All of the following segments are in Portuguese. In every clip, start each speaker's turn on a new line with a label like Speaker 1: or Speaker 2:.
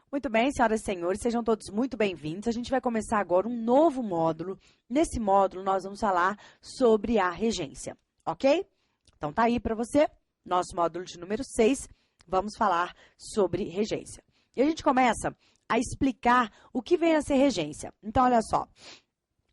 Speaker 1: Muito bem, senhoras e senhores, sejam todos muito bem-vindos. A gente vai começar agora um novo módulo. Nesse módulo, nós vamos falar sobre a regência, ok? Então, tá aí para você, nosso módulo de número 6, vamos falar sobre regência. E a gente começa a explicar o que vem a ser regência. Então, olha só,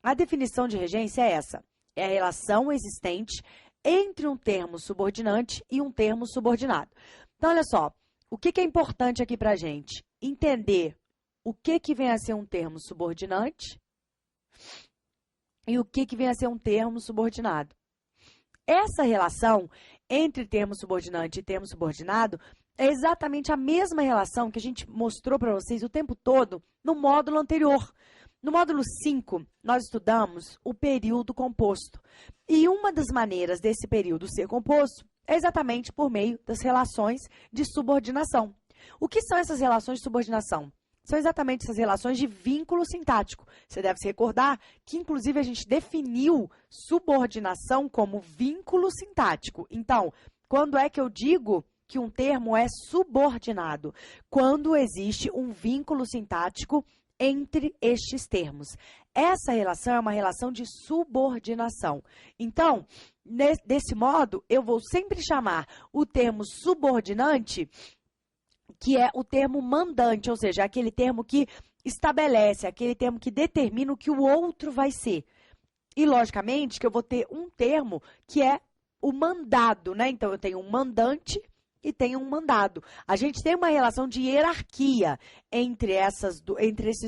Speaker 1: a definição de regência é essa, é a relação existente entre um termo subordinante e um termo subordinado. Então, olha só, o que é importante aqui para a gente? Entender o que vem a ser um termo subordinante e o que vem a ser um termo subordinado. Essa relação entre termo subordinante e termo subordinado é exatamente a mesma relação que a gente mostrou para vocês o tempo todo no módulo anterior. No módulo 5, nós estudamos o período composto. E uma das maneiras desse período ser composto é exatamente por meio das relações de subordinação. O que são essas relações de subordinação? São exatamente essas relações de vínculo sintático. Você deve se recordar que, inclusive, a gente definiu subordinação como vínculo sintático. Então, quando é que eu digo que um termo é subordinado? Quando existe um vínculo sintático entre estes termos. Essa relação é uma relação de subordinação. Então, desse modo, eu vou sempre chamar o termo subordinante, que é o termo mandante, ou seja, aquele termo que estabelece, aquele termo que determina o que o outro vai ser. E, logicamente, que eu vou ter um termo que é o mandado, né? Então, eu tenho um mandante e tenho um mandado. A gente tem uma relação de hierarquia entre esses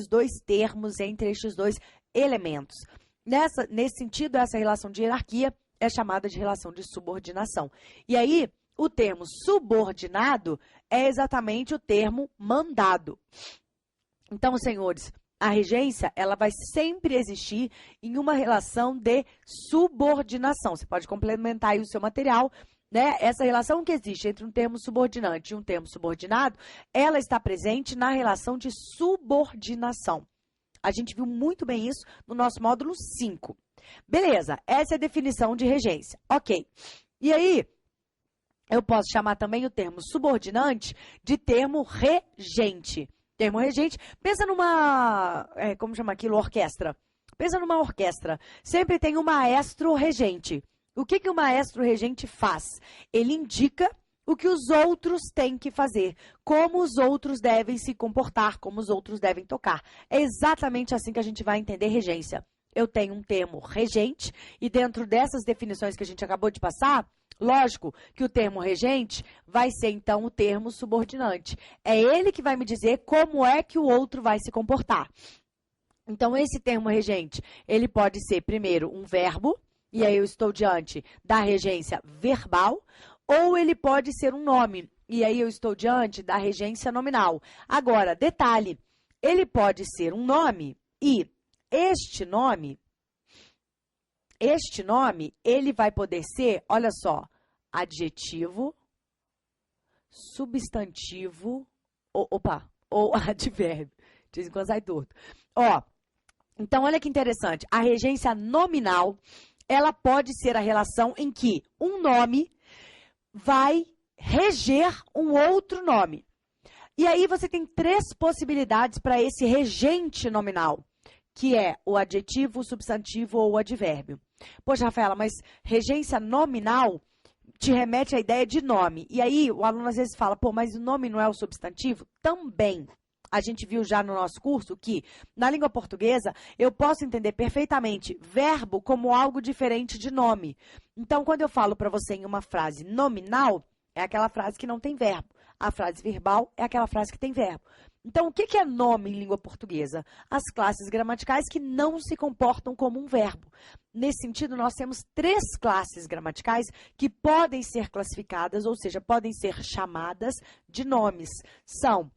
Speaker 1: dois termos, entre esses dois elementos. Nesse sentido, essa relação de hierarquia é chamada de relação de subordinação. E aí, o termo subordinado é exatamente o termo mandado. Então, senhores, a regência, ela vai sempre existir em uma relação de subordinação. Você pode complementar aí o seu material, né? Essa relação que existe entre um termo subordinante e um termo subordinado, ela está presente na relação de subordinação. A gente viu muito bem isso no nosso módulo 5. Beleza, essa é a definição de regência. Ok. E aí, eu posso chamar também o termo subordinante de termo regente. Termo regente, pensa numa, como chama aquilo, orquestra. Pensa numa orquestra. Sempre tem um maestro regente. O que o maestro regente faz? Ele indica o que os outros têm que fazer, como os outros devem se comportar, como os outros devem tocar. É exatamente assim que a gente vai entender regência. Eu tenho um termo regente e dentro dessas definições que a gente acabou de passar, lógico que o termo regente vai ser, então, o termo subordinante. É ele que vai me dizer como é que o outro vai se comportar. Então, esse termo regente, ele pode ser, primeiro, um verbo, e aí eu estou diante da regência verbal, ou ele pode ser um nome, e aí eu estou diante da regência nominal. Agora, detalhe, ele pode ser um nome e este nome, ele vai poder ser, olha só, adjetivo, substantivo, ou advérbio. De vez em quando sai torto. Ó, então, olha que interessante, a regência nominal, ela pode ser a relação em que um nome vai reger um outro nome. E aí você tem três possibilidades para esse regente nominal, que é o adjetivo, o substantivo ou o advérbio. Poxa, Rafaela, mas regência nominal te remete à ideia de nome. E aí o aluno às vezes fala, pô, mas o nome não é o substantivo? Também. A gente viu já no nosso curso que, na língua portuguesa, eu posso entender perfeitamente verbo como algo diferente de nome. Então, quando eu falo para você em uma frase nominal, é aquela frase que não tem verbo. A frase verbal é aquela frase que tem verbo. Então, o que é nome em língua portuguesa? As classes gramaticais que não se comportam como um verbo. Nesse sentido, nós temos três classes gramaticais que podem ser classificadas, ou seja, podem ser chamadas de nomes. São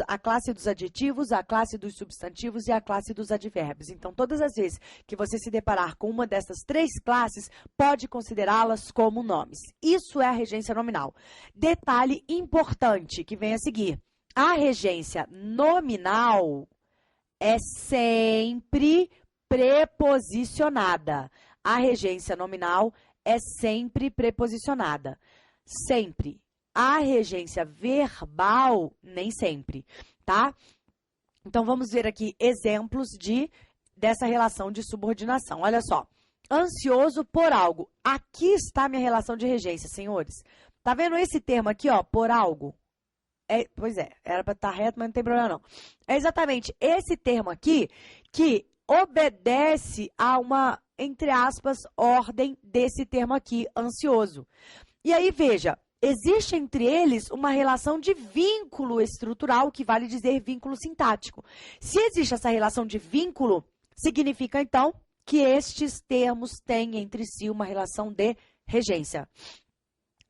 Speaker 1: a classe dos adjetivos, a classe dos substantivos e a classe dos advérbios. Então, todas as vezes que você se deparar com uma dessas três classes, pode considerá-las como nomes. Isso é a regência nominal. Detalhe importante que vem a seguir. A regência nominal é sempre preposicionada. A regência nominal é sempre preposicionada. Sempre. A regência verbal, nem sempre, tá? Então, vamos ver aqui exemplos dessa relação de subordinação. Olha só. Ansioso por algo. Aqui está a minha relação de regência, senhores. Tá vendo esse termo aqui, ó, por algo? Pois é, era para estar reto, mas não tem problema não. É exatamente esse termo aqui que obedece a uma, entre aspas, ordem desse termo aqui, ansioso. E aí, veja, existe entre eles uma relação de vínculo estrutural, que vale dizer vínculo sintático. Se existe essa relação de vínculo, significa, então, que estes termos têm entre si uma relação de regência.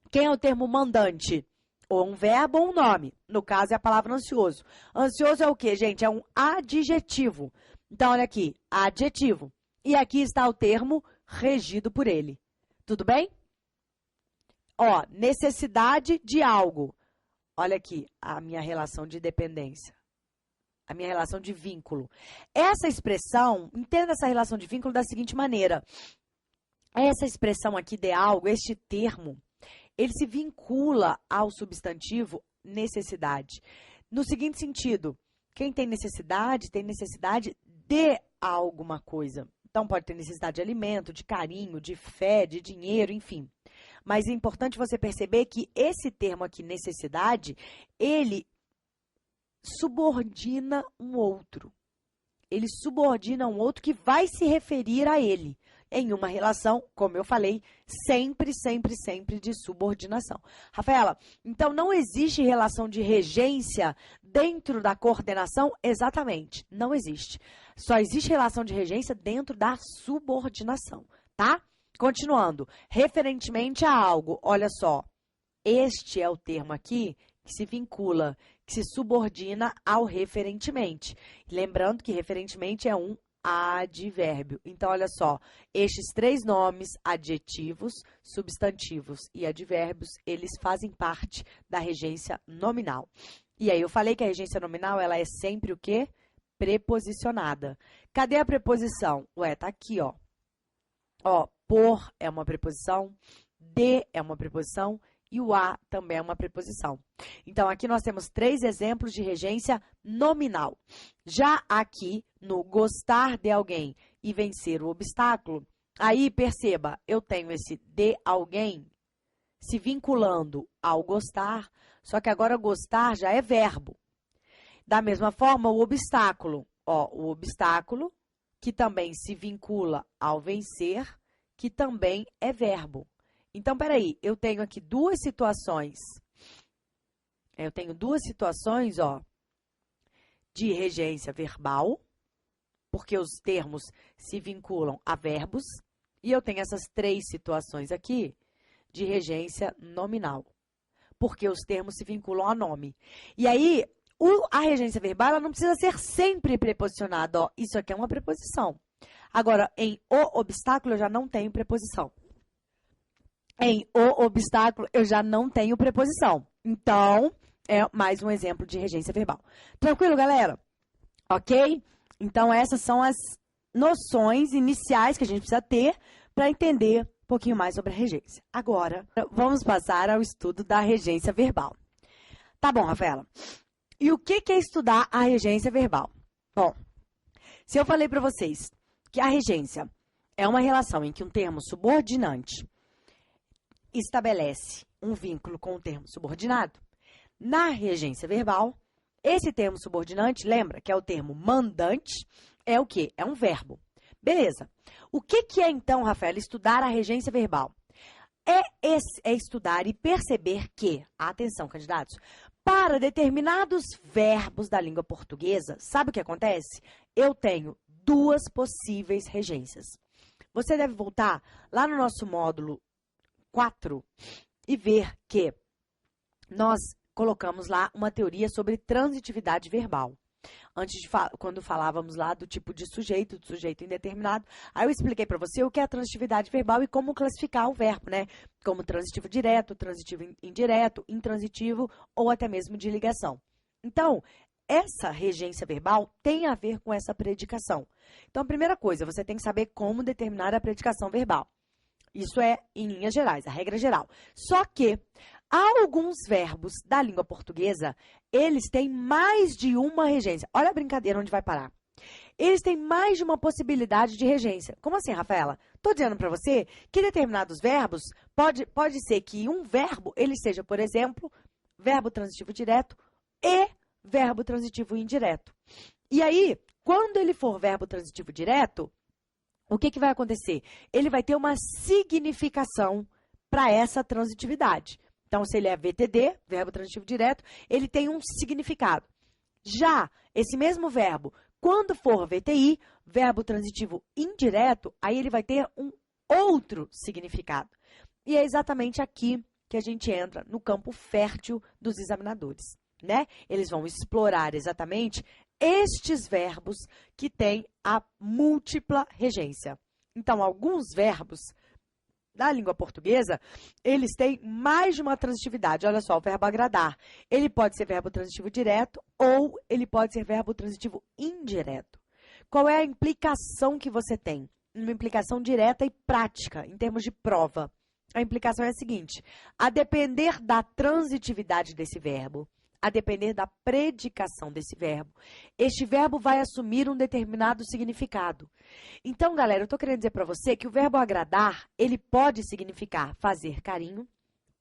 Speaker 1: Quem é o termo mandante? Ou um verbo ou um nome. No caso, é a palavra ansioso. Ansioso é o quê, gente? É um adjetivo. Então, olha aqui, adjetivo. E aqui está o termo regido por ele. Tudo bem? Ó, necessidade de algo. Olha aqui, a minha relação de dependência. A minha relação de vínculo. Essa expressão, entenda essa relação de vínculo da seguinte maneira. Essa expressão aqui de algo, este termo, ele se vincula ao substantivo necessidade. No seguinte sentido, quem tem necessidade de alguma coisa. Então, pode ter necessidade de alimento, de carinho, de fé, de dinheiro, enfim. Mas é importante você perceber que esse termo aqui, necessidade, ele subordina um outro. Ele subordina um outro que vai se referir a ele. Em uma relação, como eu falei, sempre de subordinação. Rafaela, então não existe relação de regência dentro da coordenação? Exatamente, não existe. Só existe relação de regência dentro da subordinação, tá? Continuando, referentemente a algo, olha só, este é o termo aqui que se vincula, que se subordina ao referentemente. Lembrando que referentemente é um advérbio. Então, olha só, estes três nomes, adjetivos, substantivos e advérbios, eles fazem parte da regência nominal. E aí, eu falei que a regência nominal, ela é sempre o quê? Preposicionada. Cadê a preposição? Ué, tá aqui, ó. Ó, por é uma preposição, de é uma preposição e o a também é uma preposição. Então, aqui nós temos 3 exemplos de regência nominal. Já aqui, no gostar de alguém e vencer o obstáculo, aí, perceba, eu tenho esse de alguém se vinculando ao gostar, só que agora gostar já é verbo. Da mesma forma, o obstáculo, ó, o obstáculo, que também se vincula ao vencer, que também é verbo. Então, peraí, eu tenho aqui duas situações. Eu tenho duas situações, ó, de regência verbal, porque os termos se vinculam a verbos, e eu tenho essas 3 situações aqui de regência nominal, porque os termos se vinculam a nome. E aí, a regência verbal, ela não precisa ser sempre preposicionada, ó, isso aqui é uma preposição. Agora, em o obstáculo, eu já não tenho preposição. Em o obstáculo, eu já não tenho preposição. Então, é mais um exemplo de regência verbal. Tranquilo, galera? Ok? Então, essas são as noções iniciais que a gente precisa ter para entender um pouquinho mais sobre a regência. Agora, vamos passar ao estudo da regência verbal. Tá bom, Rafaela. E o que é estudar a regência verbal? Bom, se eu falei para vocês que a regência é uma relação em que um termo subordinante estabelece um vínculo com o termo subordinado, na regência verbal, esse termo subordinante, lembra que é o termo mandante, é o quê? É um verbo. Beleza. O que é, então, Rafaela, estudar a regência verbal? É estudar e perceber que, atenção, candidatos, para determinados verbos da língua portuguesa, sabe o que acontece? Eu tenho 2 possíveis regências. Você deve voltar lá no nosso módulo 4 e ver que nós colocamos lá uma teoria sobre transitividade verbal. Antes de quando falávamos lá do tipo de sujeito, do sujeito indeterminado, aí eu expliquei para você o que é a transitividade verbal e como classificar o verbo, né? Como transitivo direto, transitivo indireto, intransitivo ou até mesmo de ligação. Então, essa regência verbal tem a ver com essa predicação. Então, a primeira coisa, você tem que saber como determinar a predicação verbal. Isso é em linhas gerais, a regra geral. Só que, Alguns verbos da língua portuguesa, eles têm mais de uma regência. Olha a brincadeira onde vai parar. Eles têm mais de uma possibilidade de regência. Como assim, Rafaela? Estou dizendo para você que determinados verbos, pode ser que um verbo, ele seja, por exemplo, verbo transitivo direto e verbo transitivo indireto. E aí, quando ele for verbo transitivo direto, o que vai acontecer? Ele vai ter uma significação para essa transitividade. Então, se ele é VTD, verbo transitivo direto, ele tem um significado. Já esse mesmo verbo, quando for VTI, verbo transitivo indireto, aí ele vai ter um outro significado. E é exatamente aqui que a gente entra no campo fértil dos examinadores, né? Eles vão explorar exatamente estes verbos que têm a múltipla regência. Então, alguns verbos da língua portuguesa, eles têm mais de uma transitividade. Olha só, o verbo agradar. Ele pode ser verbo transitivo direto ou ele pode ser verbo transitivo indireto. Qual é a implicação que você tem? Uma implicação direta e prática, em termos de prova. A implicação é a seguinte: a depender da transitividade desse verbo, a depender da predicação desse verbo, este verbo vai assumir um determinado significado. Então, galera, eu estou querendo dizer para você que o verbo agradar, ele pode significar fazer carinho,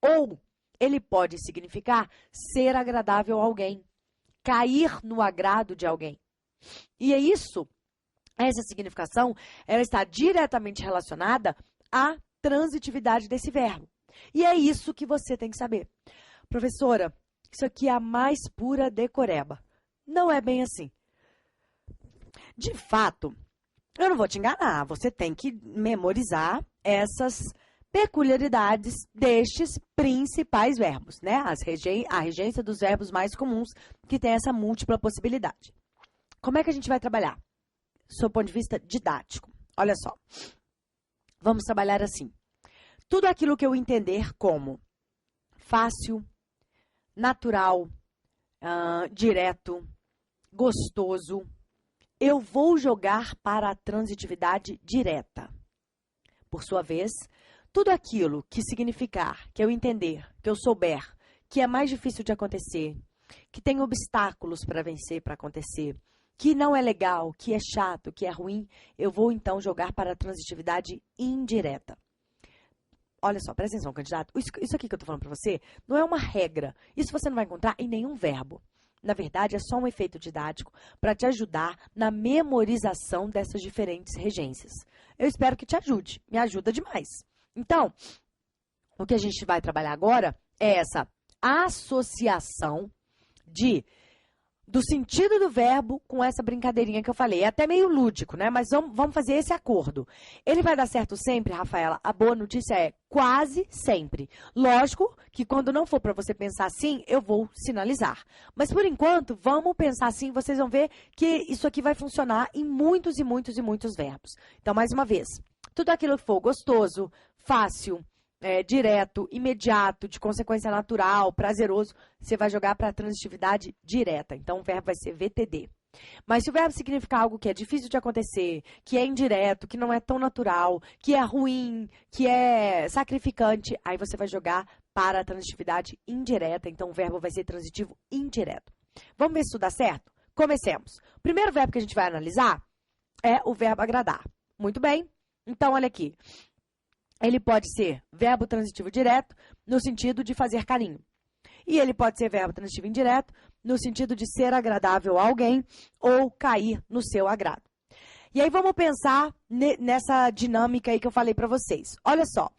Speaker 1: ou ele pode significar ser agradável a alguém, cair no agrado de alguém. E é isso, essa significação, ela está diretamente relacionada à transitividade desse verbo. E é isso que você tem que saber. Professora, isso aqui é a mais pura decoreba. Não é bem assim. De fato, eu não vou te enganar, você tem que memorizar essas peculiaridades destes principais verbos, né? A regência dos verbos mais comuns que tem essa múltipla possibilidade. Como é que a gente vai trabalhar? Sob o ponto de vista didático. Olha só. Vamos trabalhar assim. Tudo aquilo que eu entender como fácil, natural, direto, gostoso, eu vou jogar para a transitividade direta. Por sua vez, tudo aquilo que significar, que eu entender, que eu souber, que é mais difícil de acontecer, que tem obstáculos para vencer, para acontecer, que não é legal, que é chato, que é ruim, eu vou então jogar para a transitividade indireta. Olha só, presta atenção, candidato. Isso aqui que eu estou falando para você não é uma regra. Isso você não vai encontrar em nenhum verbo. Na verdade, é só um efeito didático para te ajudar na memorização dessas diferentes regências. Eu espero que te ajude. Me ajuda demais. Então, o que a gente vai trabalhar agora é essa associação do sentido do verbo com essa brincadeirinha que eu falei. É até meio lúdico, né? Mas vamos fazer esse acordo. Ele vai dar certo sempre, Rafaela? A boa notícia é quase sempre. Lógico que quando não for para você pensar assim, eu vou sinalizar. Mas por enquanto, vamos pensar assim, vocês vão ver que isso aqui vai funcionar em muitos e muitos e muitos verbos. Então, mais uma vez, tudo aquilo que for gostoso, fácil, direto, imediato, de consequência natural, prazeroso, você vai jogar para a transitividade direta. Então, o verbo vai ser VTD. Mas se o verbo significar algo que é difícil de acontecer, que é indireto, que não é tão natural, que é ruim, que é sacrificante, aí você vai jogar para a transitividade indireta. Então, o verbo vai ser transitivo indireto. Vamos ver se isso dá certo? Comecemos. O primeiro verbo que a gente vai analisar é o verbo agradar. Muito bem. Então, olha aqui. Ele pode ser verbo transitivo direto, no sentido de fazer carinho. E ele pode ser verbo transitivo indireto, no sentido de ser agradável a alguém ou cair no seu agrado. E aí vamos pensar nessa dinâmica aí que eu falei para vocês. Olha só,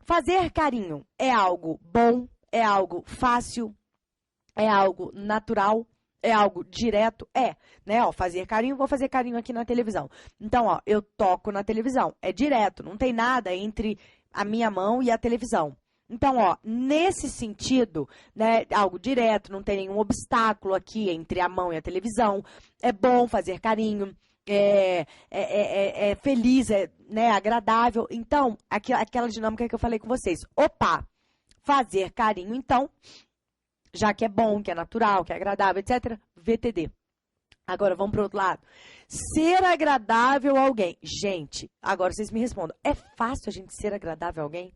Speaker 1: fazer carinho é algo bom, é algo fácil, é algo natural, é algo direto? Né? Ó, fazer carinho, vou fazer carinho aqui na televisão. Então, ó, eu toco na televisão. É direto, não tem nada entre a minha mão e a televisão. Então, ó, nesse sentido, né, algo direto, não tem nenhum obstáculo aqui entre a mão e a televisão. É bom fazer carinho, é feliz, né, agradável. Então, aquela dinâmica que eu falei com vocês. Opa, fazer carinho, então, já que é bom, que é natural, que é agradável, etc., VTD. Agora, vamos para o outro lado. Ser agradável a alguém. Gente, agora vocês me respondam. É fácil a gente ser agradável a alguém?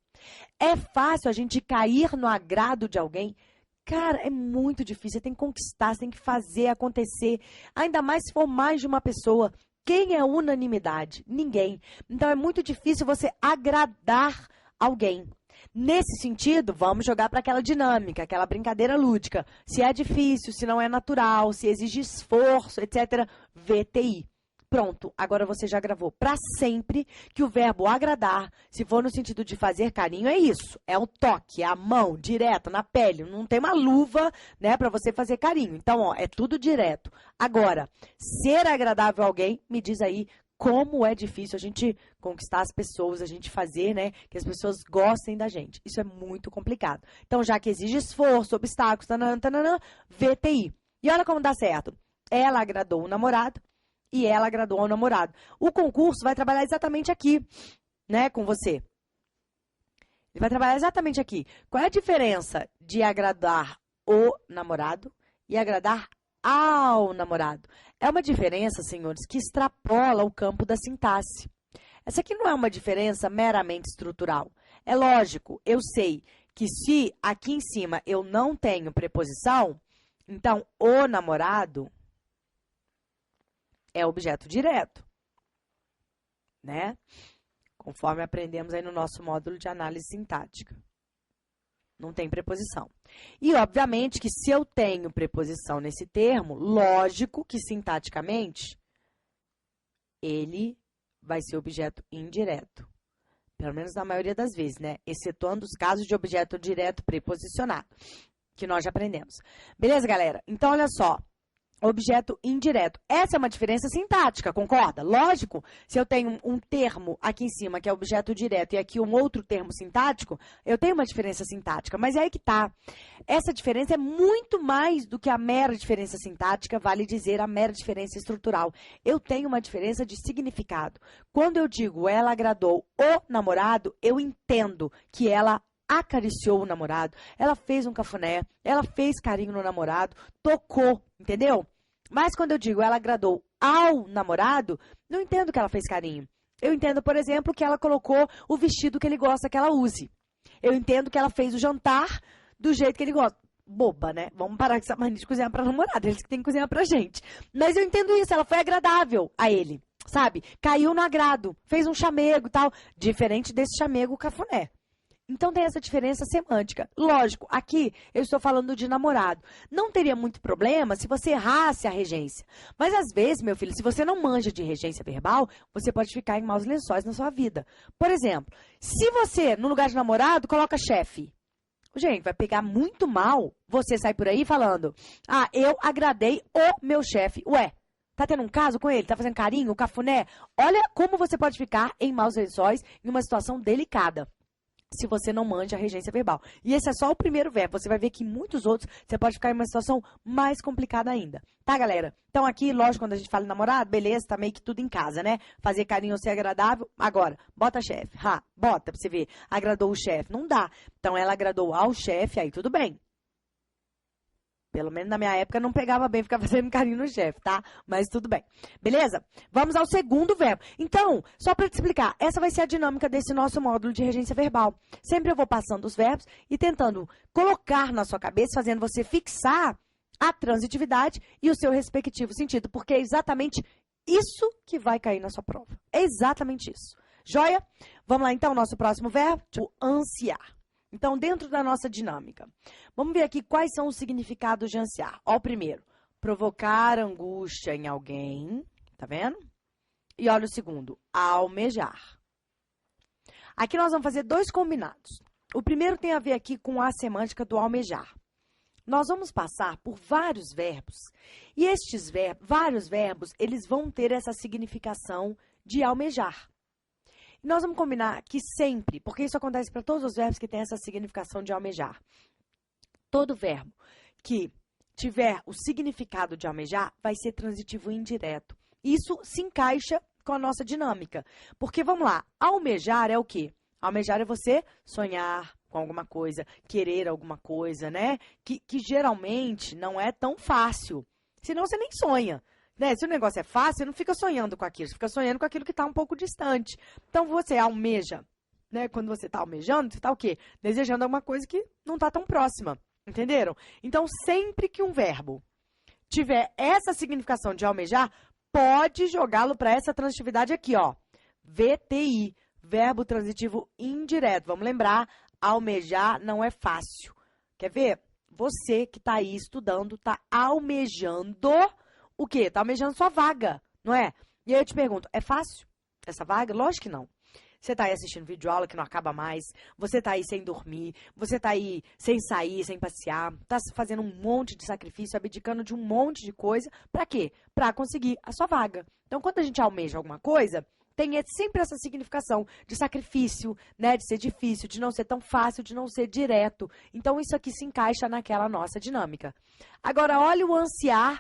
Speaker 1: É fácil a gente cair no agrado de alguém? Cara, é muito difícil. Você tem que conquistar, você tem que fazer acontecer. Ainda mais se for mais de uma pessoa. Quem é unanimidade? Ninguém. Então, é muito difícil você agradar alguém. Nesse sentido, vamos jogar para aquela dinâmica, aquela brincadeira lúdica. Se é difícil, se não é natural, se exige esforço, etc. VTI. Pronto, agora você já gravou para sempre que o verbo agradar, se for no sentido de fazer carinho, é isso. É o toque, é a mão, direto, na pele. Não tem uma luva, né, para você fazer carinho. Então, ó, é tudo direto. Agora, ser agradável a alguém, me diz aí como é difícil a gente conquistar as pessoas, a gente fazer, né, que as pessoas gostem da gente. Isso é muito complicado. Então, já que exige esforço, obstáculos, tananã, tananã, VTI. E olha como dá certo. Ela agradou o namorado e ela agradou ao namorado. O concurso vai trabalhar exatamente aqui, né, com você. Ele vai trabalhar exatamente aqui. Qual é a diferença de agradar o namorado e agradar ao namorado? É uma diferença, senhores, que extrapola o campo da sintaxe. Essa aqui não é uma diferença meramente estrutural. É lógico, eu sei que se aqui em cima eu não tenho preposição, então o namorado é objeto direto, né? Conforme aprendemos aí no nosso módulo de análise sintática. Não tem preposição. E, obviamente, que se eu tenho preposição nesse termo, lógico que, sintaticamente, ele vai ser objeto indireto. Pelo menos na maioria das vezes, né? Excetuando os casos de objeto direto preposicionado, que nós já aprendemos. Beleza, galera? Então, olha só. Objeto indireto. Essa é uma diferença sintática, concorda? Lógico, se eu tenho um termo aqui em cima, que é objeto direto, e aqui um outro termo sintático, eu tenho uma diferença sintática. Mas é aí que tá. Essa diferença é muito mais do que a mera diferença sintática, vale dizer a mera diferença estrutural. Eu tenho uma diferença de significado. Quando eu digo ela agradou o namorado, eu entendo que ela acariciou o namorado, ela fez um cafuné, ela fez carinho no namorado, tocou, entendeu? Mas quando eu digo ela agradou ao namorado, não entendo que ela fez carinho. Eu entendo, por exemplo, que ela colocou o vestido que ele gosta que ela use. Eu entendo que ela fez o jantar do jeito que ele gosta. Boba, né? Vamos parar com essa mania de cozinhar para namorado, eles que têm que cozinhar pra gente. Mas eu entendo isso, ela foi agradável a ele, sabe? Caiu no agrado, fez um chamego e tal, diferente desse chamego cafuné. Então, tem essa diferença semântica. Lógico, aqui eu estou falando de namorado. Não teria muito problema se você errasse a regência. Mas, às vezes, meu filho, se você não manja de regência verbal, você pode ficar em maus lençóis na sua vida. Por exemplo, se você, no lugar de namorado, coloca chefe. Gente, vai pegar muito mal você sair por aí falando: ah, eu agradei o meu chefe. Ué, tá tendo um caso com ele? Tá fazendo carinho, cafuné? Olha como você pode ficar em maus lençóis em uma situação delicada, se você não manja a regência verbal. E esse é só o primeiro verbo. Você vai ver que em muitos outros você pode ficar em uma situação mais complicada ainda. Tá, galera? Então, aqui, lógico, quando a gente fala em namorado, beleza, tá meio que tudo em casa, né? Fazer carinho ou ser agradável. Agora, bota chefe. Bota pra você ver. Agradou o chefe. Não dá. Então, ela agradou ao chefe, aí tudo bem. Pelo menos na minha época não pegava bem ficar fazendo carinho no chefe, tá? Mas tudo bem. Beleza? Vamos ao segundo verbo. Então, só para te explicar, essa vai ser a dinâmica desse nosso módulo de regência verbal. Sempre eu vou passando os verbos e tentando colocar na sua cabeça, fazendo você fixar a transitividade e o seu respectivo sentido, porque é exatamente isso que vai cair na sua prova. É exatamente isso. Joia? Vamos lá, então, nosso próximo verbo, o ansiar. Então, dentro da nossa dinâmica, vamos ver aqui quais são os significados de ansiar. Ó, o primeiro, provocar angústia em alguém, tá vendo? E olha o segundo, almejar. Aqui nós vamos fazer dois combinados. O primeiro tem a ver aqui com a semântica do almejar. Nós vamos passar por vários verbos, e estes vários verbos, eles vão ter essa significação de almejar. Nós vamos combinar que sempre, porque isso acontece para todos os verbos que têm essa significação de almejar. Todo verbo que tiver o significado de almejar vai ser transitivo indireto. Isso se encaixa com a nossa dinâmica. Porque, vamos lá, almejar é o quê? Almejar é você sonhar com alguma coisa, querer alguma coisa, né? Que geralmente não é tão fácil. Senão você nem sonha. Né? Se o negócio é fácil, você não fica sonhando com aquilo, você fica sonhando com aquilo que está um pouco distante. Então, você almeja, né? Quando você tá almejando, você tá o quê? Desejando alguma coisa que não tá tão próxima, entenderam? Então, sempre que um verbo tiver essa significação de almejar, pode jogá-lo para essa transitividade aqui, ó. VTI, verbo transitivo indireto. Vamos lembrar, almejar não é fácil. Quer ver? Você que está aí estudando, está almejando o quê? Está almejando sua vaga, não é? E aí eu te pergunto, é fácil essa vaga? Lógico que não. Você está aí assistindo videoaula que não acaba mais, você está aí sem dormir, você está aí sem sair, sem passear, está fazendo um monte de sacrifício, abdicando de um monte de coisa. Para quê? Para conseguir a sua vaga. Então, quando a gente almeja alguma coisa, tem sempre essa significação de sacrifício, né, de ser difícil, de não ser tão fácil, de não ser direto. Então, isso aqui se encaixa naquela nossa dinâmica. Agora, olha o ansiar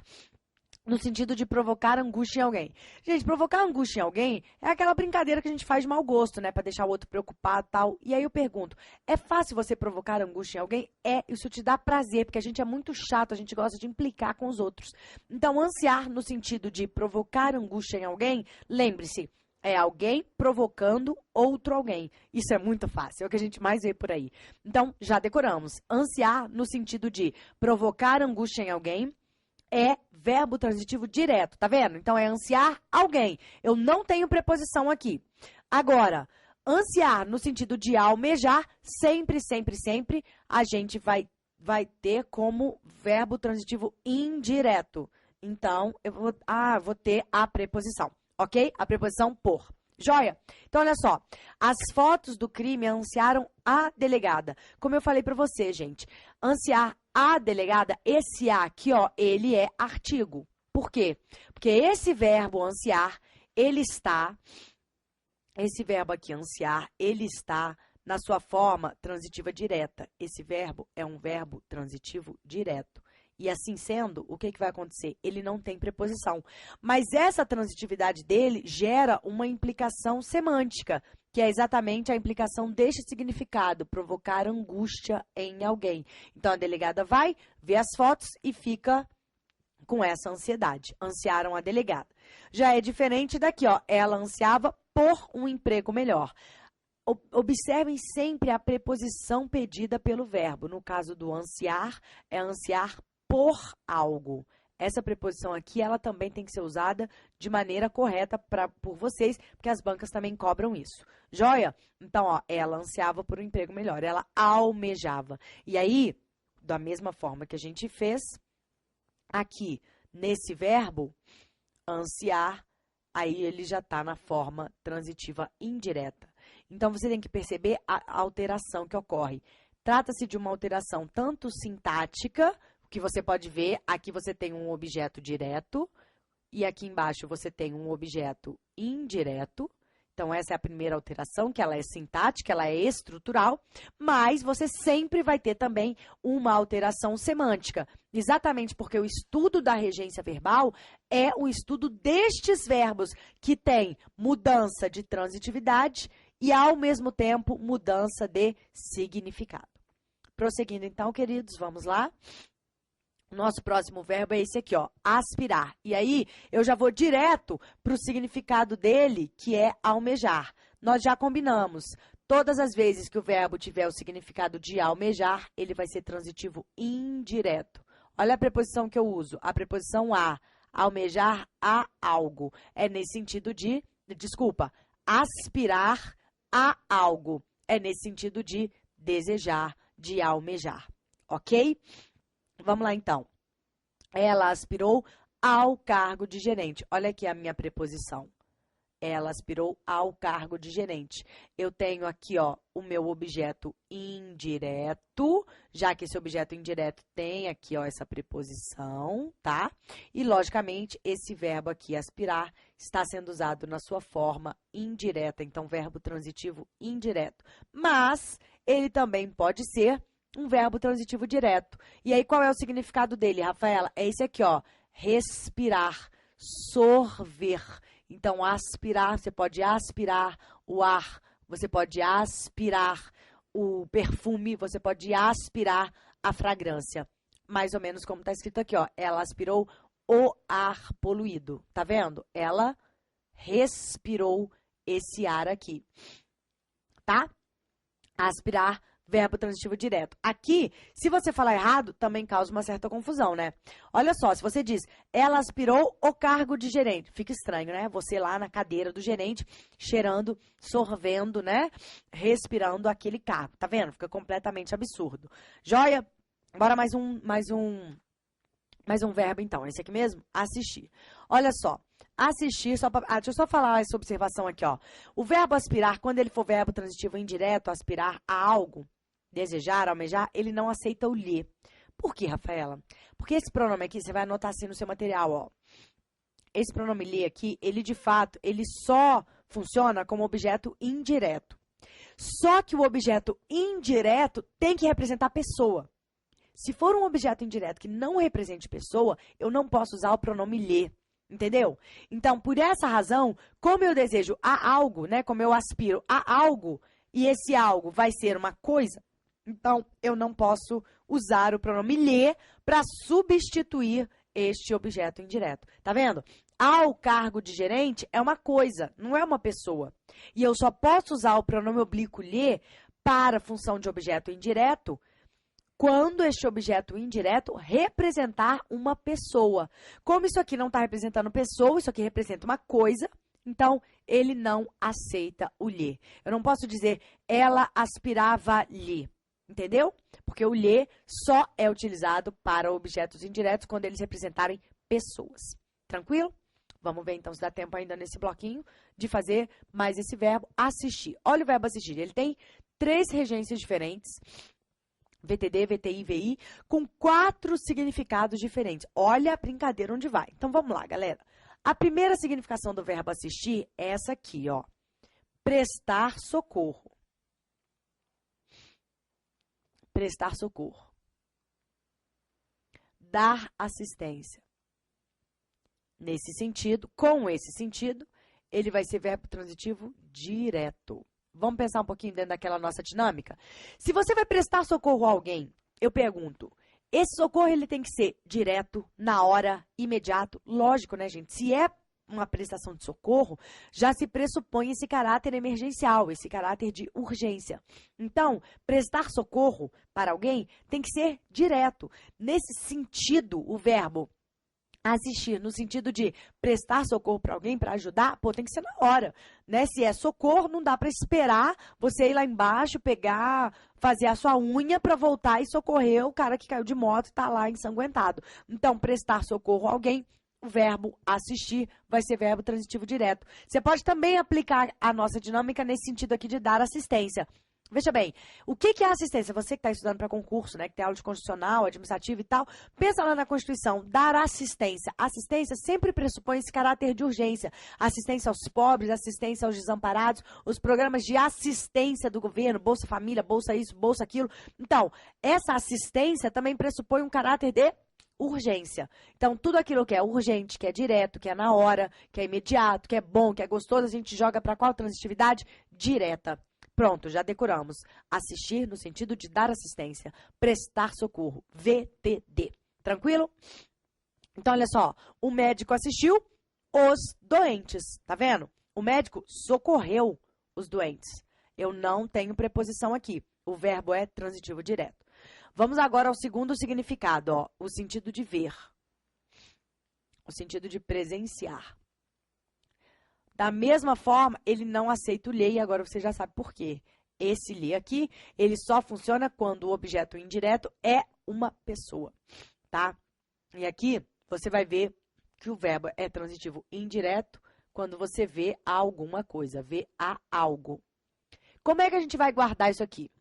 Speaker 1: no sentido de provocar angústia em alguém. Gente, provocar angústia em alguém é aquela brincadeira que a gente faz de mau gosto, né, para deixar o outro preocupado e tal. E aí eu pergunto, é fácil você provocar angústia em alguém? É, isso te dá prazer, porque a gente é muito chato, a gente gosta de implicar com os outros. Então, ansiar no sentido de provocar angústia em alguém, lembre-se, é alguém provocando outro alguém. Isso é muito fácil, é o que a gente mais vê por aí. Então, já decoramos. Ansiar no sentido de provocar angústia em alguém é verbo transitivo direto, tá vendo? Então, é ansiar alguém. Eu não tenho preposição aqui. Agora, ansiar no sentido de almejar, sempre, sempre, sempre, a gente vai ter como verbo transitivo indireto. Então, eu vou ter a preposição, ok? A preposição por. Joia? Então, olha só. As fotos do crime ansiaram a delegada. Como eu falei pra você, gente, ansiar a delegada, esse A aqui, ó, ele é artigo. Por quê? Porque esse verbo ansiar, esse verbo aqui, ansiar, ele está na sua forma transitiva direta. Esse verbo é um verbo transitivo direto. E assim sendo, o que vai acontecer? Ele não tem preposição. Mas essa transitividade dele gera uma implicação semântica, que é exatamente a implicação deste significado, provocar angústia em alguém. Então, a delegada vai ver as fotos e fica com essa ansiedade. Ansiaram a delegada. Já é diferente daqui, ó. Ela ansiava por um emprego melhor. Observem sempre a preposição pedida pelo verbo. No caso do ansiar, é ansiar por algo. Essa preposição aqui, ela também tem que ser usada de maneira correta por vocês, porque as bancas também cobram isso. Joia? Então, ó, ela ansiava por um emprego melhor, ela almejava. E aí, da mesma forma que a gente fez, aqui, nesse verbo, ansiar, aí ele já está na forma transitiva indireta. Então, você tem que perceber a alteração que ocorre. Trata-se de uma alteração tanto sintática, que você pode ver, aqui você tem um objeto direto, e aqui embaixo você tem um objeto indireto. Então, essa é a primeira alteração, que ela é sintática, ela é estrutural, mas você sempre vai ter também uma alteração semântica, exatamente porque o estudo da regência verbal é o estudo destes verbos, que tem mudança de transitividade e, ao mesmo tempo, mudança de significado. Prosseguindo, então, queridos, vamos lá. Nosso próximo verbo é esse aqui, ó, aspirar. E aí, eu já vou direto para o significado dele, que é almejar. Nós já combinamos. Todas as vezes que o verbo tiver o significado de almejar, ele vai ser transitivo indireto. Olha a preposição que eu uso, a preposição a, almejar a algo. É nesse sentido de, aspirar a algo. É nesse sentido de desejar, de almejar, ok? Vamos lá, então. Ela aspirou ao cargo de gerente. Olha aqui a minha preposição. Ela aspirou ao cargo de gerente. Eu tenho aqui, ó, o meu objeto indireto, já que esse objeto indireto tem aqui, ó, essa preposição, tá? E, logicamente, esse verbo aqui, aspirar, está sendo usado na sua forma indireta. Então, verbo transitivo indireto. Mas, ele também pode ser um verbo transitivo direto. E aí, qual é o significado dele, Rafaela? É esse aqui, ó, respirar, sorver. Então, aspirar, você pode aspirar o ar, você pode aspirar o perfume, você pode aspirar a fragrância. Mais ou menos como está escrito aqui, ó, ela aspirou o ar poluído. Tá vendo? Ela respirou esse ar aqui. Tá? Aspirar, verbo transitivo direto. Aqui, se você falar errado, também causa uma certa confusão, né? Olha só, se você diz, ela aspirou o cargo de gerente. Fica estranho, né? Você lá na cadeira do gerente, cheirando, sorvendo, né? Respirando aquele cargo. Tá vendo? Fica completamente absurdo. Joia? Bora mais um verbo, então. Esse aqui mesmo? Assistir. Olha só. Assistir, deixa eu só falar essa observação aqui, ó. O verbo aspirar, quando ele for verbo transitivo indireto, aspirar a algo, desejar, almejar, ele não aceita o lhe. Por quê, Rafaela? Porque esse pronome aqui, você vai anotar assim no seu material, ó. Esse pronome lhe aqui, ele de fato, ele só funciona como objeto indireto. Só que o objeto indireto tem que representar pessoa. Se for um objeto indireto que não represente pessoa, eu não posso usar o pronome lhe. Entendeu? Então, por essa razão, como eu desejo a algo, né? Como eu aspiro a algo, e esse algo vai ser uma coisa, então eu não posso usar o pronome lhe para substituir este objeto indireto. Tá vendo? Ao cargo de gerente é uma coisa, não é uma pessoa. E eu só posso usar o pronome oblíquo lhe para a função de objeto indireto quando este objeto indireto representar uma pessoa. Como isso aqui não está representando pessoa, isso aqui representa uma coisa, então ele não aceita o lhe. Eu não posso dizer ela aspirava lhe, entendeu? Porque o lhe só é utilizado para objetos indiretos quando eles representarem pessoas. Tranquilo? Vamos ver então se dá tempo ainda nesse bloquinho de fazer mais esse verbo assistir. Olha o verbo assistir, ele tem 3 regências diferentes. VTD, VTI, VI, com 4 significados diferentes. Olha a brincadeira onde vai. Então, vamos lá, galera. A primeira significação do verbo assistir é essa aqui, ó. Prestar socorro. Prestar socorro. Dar assistência. Nesse sentido, com esse sentido, ele vai ser verbo transitivo direto. Vamos pensar um pouquinho dentro daquela nossa dinâmica? Se você vai prestar socorro a alguém, eu pergunto, esse socorro ele tem que ser direto, na hora, imediato? Lógico, né, gente? Se é uma prestação de socorro, já se pressupõe esse caráter emergencial, esse caráter de urgência. Então, prestar socorro para alguém tem que ser direto. Nesse sentido, o verbo assistir, no sentido de prestar socorro para alguém, para ajudar, pô, tem que ser na hora, né? Se é socorro, não dá para esperar você ir lá embaixo, pegar, fazer a sua unha para voltar e socorrer o cara que caiu de moto e tá lá ensanguentado. Então, prestar socorro a alguém, o verbo assistir vai ser verbo transitivo direto. Você pode também aplicar a nossa dinâmica nesse sentido aqui de dar assistência. Veja bem, o que é assistência? Você que está estudando para concurso, né, que tem aula de constitucional, administrativo e tal, pensa lá na Constituição, dar assistência. Assistência sempre pressupõe esse caráter de urgência. Assistência aos pobres, assistência aos desamparados, os programas de assistência do governo, Bolsa Família, Bolsa isso, Bolsa aquilo. Então, essa assistência também pressupõe um caráter de urgência. Então, tudo aquilo que é urgente, que é direto, que é na hora, que é imediato, que é bom, que é gostoso, a gente joga para qual transitividade? Direta. Pronto, já decoramos. Assistir no sentido de dar assistência. Prestar socorro. VTD. Tranquilo? Então, olha só. O médico assistiu os doentes. Tá vendo? O médico socorreu os doentes. Eu não tenho preposição aqui. O verbo é transitivo direto. Vamos agora ao segundo significado, ó. O sentido de ver. O sentido de presenciar. Da mesma forma, ele não aceita o lhe, e agora você já sabe por quê. Esse lhe aqui, ele só funciona quando o objeto indireto é uma pessoa, tá? E aqui, você vai ver que o verbo é transitivo indireto quando você vê alguma coisa, vê a algo. Como é que a gente vai guardar isso aqui?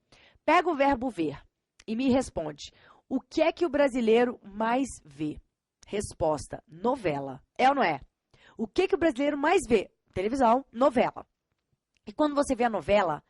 Speaker 1: Pega o verbo ver e me responde. O que é que o brasileiro mais vê? Resposta, novela. É ou não é? O que que o brasileiro mais vê? Televisão, novela. E quando você vê a novela,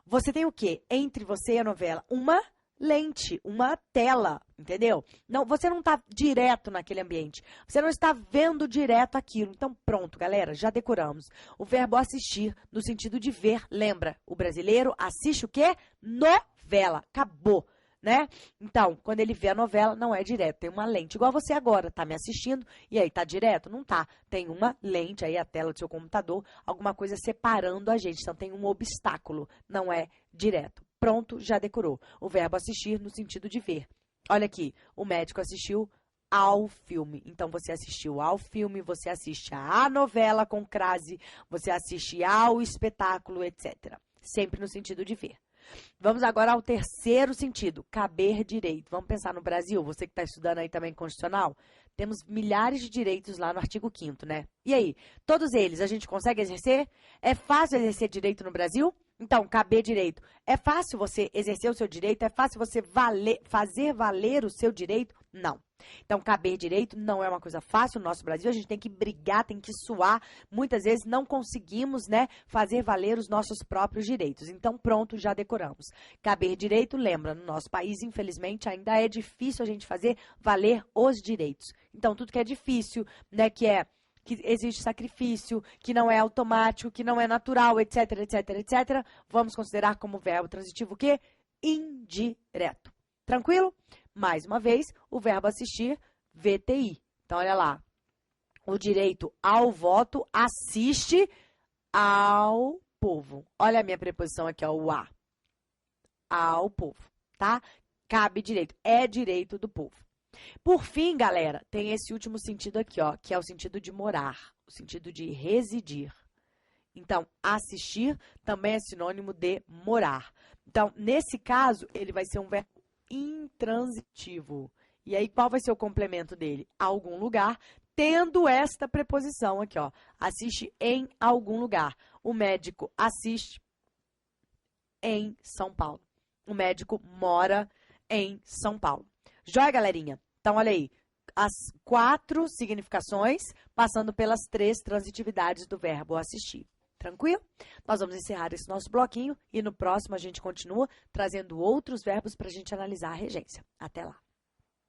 Speaker 1: você tem o quê? Entre você e a novela? Uma lente, uma tela, entendeu? Não, você não está direto naquele ambiente. Você não está vendo direto aquilo. Então, pronto, galera, já decoramos. O verbo assistir, no sentido de ver, lembra? O brasileiro assiste o quê? Novela. Acabou. Né? Então, quando ele vê a novela, não é direto, tem uma lente. Igual você agora, tá me assistindo, e aí, tá direto? Não tá. Tem uma lente aí, a tela do seu computador, alguma coisa separando a gente. Então, tem um obstáculo, não é direto. Pronto, já decorou. O verbo assistir no sentido de ver. Olha aqui, o médico assistiu ao filme. Então, você assistiu ao filme, você assiste à novela com crase, você assiste ao espetáculo, etc. Sempre no sentido de ver. Vamos agora ao terceiro sentido, caber direito. Vamos pensar no Brasil, você que está estudando aí também constitucional, temos milhares de direitos lá no artigo 5º, né? E aí, todos eles a gente consegue exercer? É fácil exercer direito no Brasil? Então, caber direito. É fácil você exercer o seu direito? É fácil você fazer valer o seu direito? Não. Então, caber direito não é uma coisa fácil no nosso Brasil. A gente tem que brigar, tem que suar. Muitas vezes não conseguimos, né, fazer valer os nossos próprios direitos. Então, pronto, já decoramos. Caber direito, lembra, no nosso país, infelizmente, ainda é difícil a gente fazer valer os direitos. Então, tudo que é difícil, né, que existe sacrifício, que não é automático, que não é natural, etc, etc, etc, vamos considerar como verbo transitivo o quê? Indireto. Tranquilo? Mais uma vez, o verbo assistir, VTI. Então, olha lá. O direito ao voto assiste ao povo. Olha a minha preposição aqui, ó, o a. Ao povo, tá? Cabe direito. É direito do povo. Por fim, galera, tem esse último sentido aqui, ó, que é o sentido de morar, o sentido de residir. Então, assistir também é sinônimo de morar. Então, nesse caso, ele vai ser um verbo intransitivo. E aí, qual vai ser o complemento dele? Algum lugar, tendo esta preposição aqui, ó. Assiste em algum lugar. O médico assiste em São Paulo. O médico mora em São Paulo. Joia, galerinha? Então, olha aí, as 4 significações passando pelas 3 transitividades do verbo assistir. Tranquilo? Nós vamos encerrar esse nosso bloquinho e no próximo a gente continua trazendo outros verbos para a gente analisar a regência. Até lá!